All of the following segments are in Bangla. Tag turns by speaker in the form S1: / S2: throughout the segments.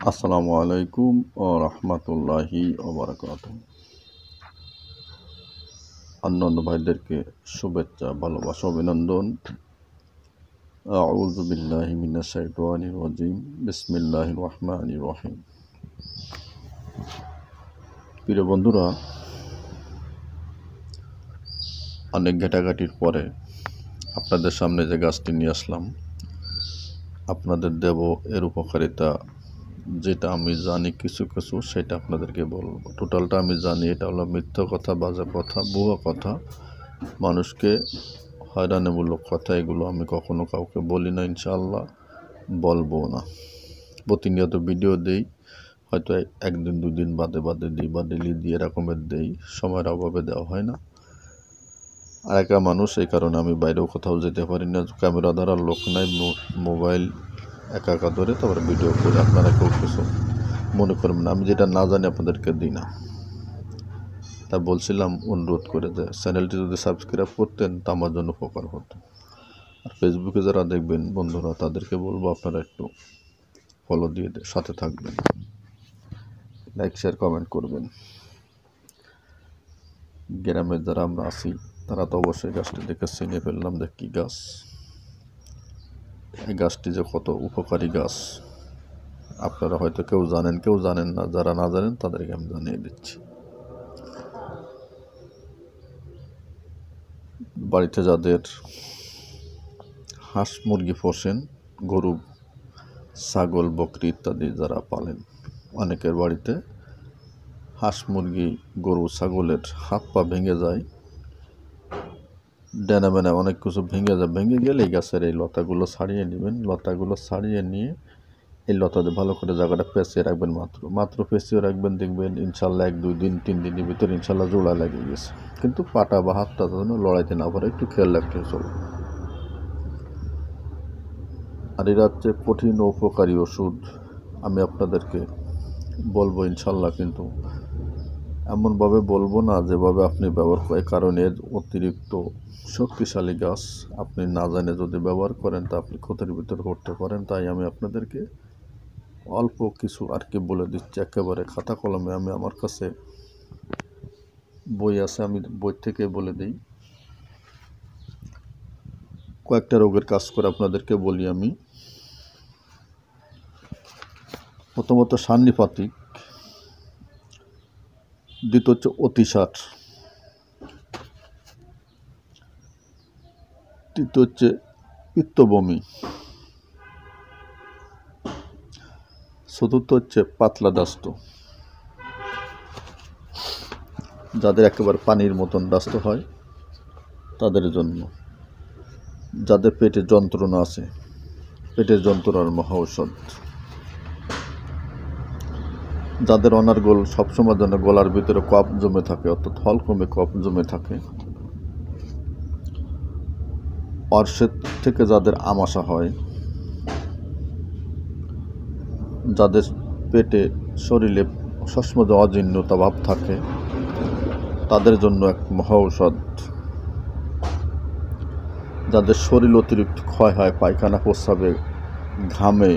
S1: আসসালামু আলাইকুম ও রহমতুল্লাহি ওবারাকাতুহু। অন্যান্য ভাইদেরকে শুভেচ্ছা, ভালোবাসা, অভিনন্দন। আউযু বিল্লাহি মিনাশ শাইতানির রাজিম। বিসমিল্লাহির রহমানির রহিম। প্রিয় বন্ধুরা, অনেক ঘাটাঘাটির পরে আপনাদের সামনে যে গাছটি নিয়ে আসলাম, আপনাদের দেব এর উপকারিতা যেটা আমি জানি কিছু কিছু সেটা আপনাদেরকে বলবো। টোটালটা আমি জানি, এটা হলো মিথ্যা কথা, বাজে কথা, ভুয়া কথা, মানুষকে হয়রানিমূলক কথা। এগুলো আমি কখনো কাউকে বলি না, ইনশাআল্লাহ বলবো না। প্রতিনিয়ত ভিডিও দেই, হয়তো একদিন দুদিন বাদে বাদে দিই বা ডেলি দিয়ে এরকমের দেই, সময়ের অভাবে দেওয়া হয় না। আর একা মানুষ, এই কারণে আমি বাইরেও কোথাও যেতে পারি না, ক্যামেরা ধরার লোক নাই, মোবাইল একা একা ধরে তারপরে ভিডিও করে। আপনারা কেউ কিছু মনে করবেন না, আমি যেটা না জানি আপনাদেরকে দিই না। তা বলছিলাম, অনুরোধ করে যে চ্যানেলটি যদি সাবস্ক্রাইব করতেন তা আমার জন্য উপকার হতো। আর ফেসবুকে যারা দেখবেন বন্ধুরা, তাদেরকে বলবো আপনারা একটু ফলো দিয়ে সাথে থাকবেন, লাইক শেয়ার কমেন্ট করবেন। গ্রামের যারা আমরা আছি তারা তো অবশ্যই গাছটি দেখে চিনে ফেললাম যে কী গাছ। এই গাছটি যে কত উপকারী গাছ আপনারা হয়তো কেউ জানেন, কেউ জানেন না। যারা না জানেন তাদেরকে আমি জানিয়ে দিচ্ছি। বাড়িতে যাদের হাঁস মুরগি পোষেন, গরু ছাগল বকরি ইত্যাদি যারা পালেন, অনেকের বাড়িতে হাঁস মুরগি গরু ছাগলের হাত পা ভেঙে যায়, ডেনা বেনা অনেক কিছু ভেঙে যায়। ভেঙে গেলে এই গাছের এই লতাগুলো ছাড়িয়ে নেবেন। লতাগুলো ছাড়িয়ে নিয়ে এই লতাতে ভালো করে জায়গাটা পেঁচিয়ে রাখবেন, মাত্র পেঁচিয়ে রাখবেন। দেখবেন ইনশাল্লাহ 1 2 দিন 3 দিনের ভিতরে ইনশাল্লাহ জোড়া লেগে গেছে। কিন্তু পাটা বা হাতটা যেন লড়াইতে না পারে, একটু খেয়াল রাখতে চলবে। আর এরা হচ্ছে কঠিন ও উপকারী ওষুধ, আমি আপনাদেরকে বলবো ইনশাল্লাহ, কিন্তু এমনভাবে বলবো না যেভাবে আপনি ব্যবহার করেন, কারণ এর অতিরিক্ত শক্তিশালী গাছ। আপনি না জানে যদি ব্যবহার করেন তা আপনি ক্ষতির ভিতরে করতে পারেন। তাই আমি আপনাদেরকে অল্প কিছু আর কি বলে দিচ্ছি, একেবারে খাতা কলমে। আমি আমার কাছে বই আছে, আমি বই থেকে বলে দিই। কয়েকটা রোগের কাজ করে আপনাদেরকে বলি আমি। প্রথমত সান্নিপাতিক, দ্বিতীয় হচ্ছে অতিসার, তৃতীয় হচ্ছে পিত্তবমি, চতুর্থ হচ্ছে পাতলা দাস্ত। যাদের একেবারে পানির মতন দাস্ত হয় তাদের জন্য। যাদের পেটে যন্ত্রণা আছে, পেটের যন্ত্রণার মহা ঔষধ। যাদের অনার্গোল সবসময় জন্য গলার ভিতরে কফ জমে থাকে, অর্থাৎ হলকমে কফ জমে থাকে। অর্শের থেকে যাদের আমাশা হয়, যাদের পেটে শরীরে সবসময় অজীর্ণতা ভাব থাকে, তাদের জন্য এক মহা ঔষধ। যাদের শরীর অতিরিক্ত ক্ষয় হয়, পায়খানা প্রস্রাবে ঘামে,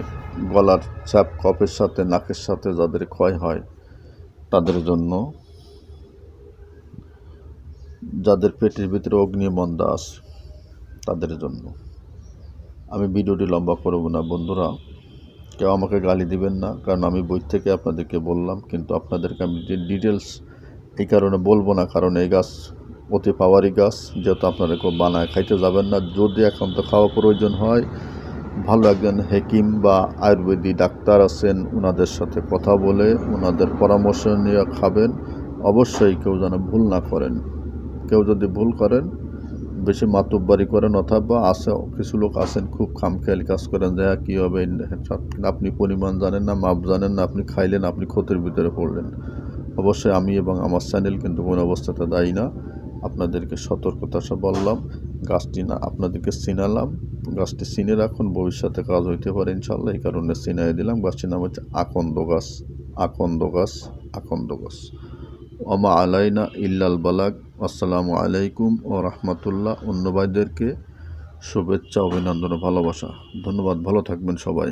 S1: গলার চাপ কফের সাথে নাকের সাথে যাদের ক্ষয় হয় তাদের জন্য। যাদের পেটের ভিতরে অগ্নিমন্দা আছে তাদের জন্য। আমি ভিডিওটি লম্বা করব না বন্ধুরা, কেউ আমাকে গালি দিবেন না, কারণ আমি বই থেকে আপনাদেরকে বললাম। কিন্তু আপনাদেরকে আমি ডিটেলস এই কারণে বলবো না, কারণ এই গাছ অতি পাওয়ারি গাছ, যেহেতু আপনারা কেউ বানায় খাইতে যাবেন না। যদি একান্ত খাওয়া প্রয়োজন হয়, ভালো একজন হেকিম বা আয়ুর্বেদিক ডাক্তার আছেন, ওনাদের সাথে কথা বলে ওনাদের পরামর্শ নিয়ে খাবেন। অবশ্যই কেউ যেন ভুল না করেন। কেউ যদি ভুল করেন, বেশি মাতব্বারি করেন, অথবা আছে কিছু লোক আছেন খুব খামখেয়ালি কাজ করেন, যে কী হবে, আপনি পরিমাণ জানেন না, মাপ জানেন না, আপনি খাইলেন, আপনি ক্ষতির ভিতরে পড়লেন। অবশ্যই আমি এবং আমার চ্যানেল কিন্তু কোনো অবস্থাতে দায়ী না। আপনাদেরকে সতর্কতা বললাম, গাছটি না আপনাদেরকে চিনালাম। গাছটি চিনে রাখুন, ভবিষ্যতে কাজ হইতে পারে ইনশাল্লাহ, এই কারণে চিনাই দিলাম। গাছটির নাম হচ্ছে আকন্দ গাছ। আকন্দ গাছ, আকন্দ গাছ। ওমা আলাইনা ইল্লাল বালাগ। আসসালামু আলাইকুম ও রহমতুল্লাহ। অন্য ভাইদেরকে শুভেচ্ছা, অভিনন্দন ও ভালোবাসা। ধন্যবাদ, ভালো থাকবেন সবাই।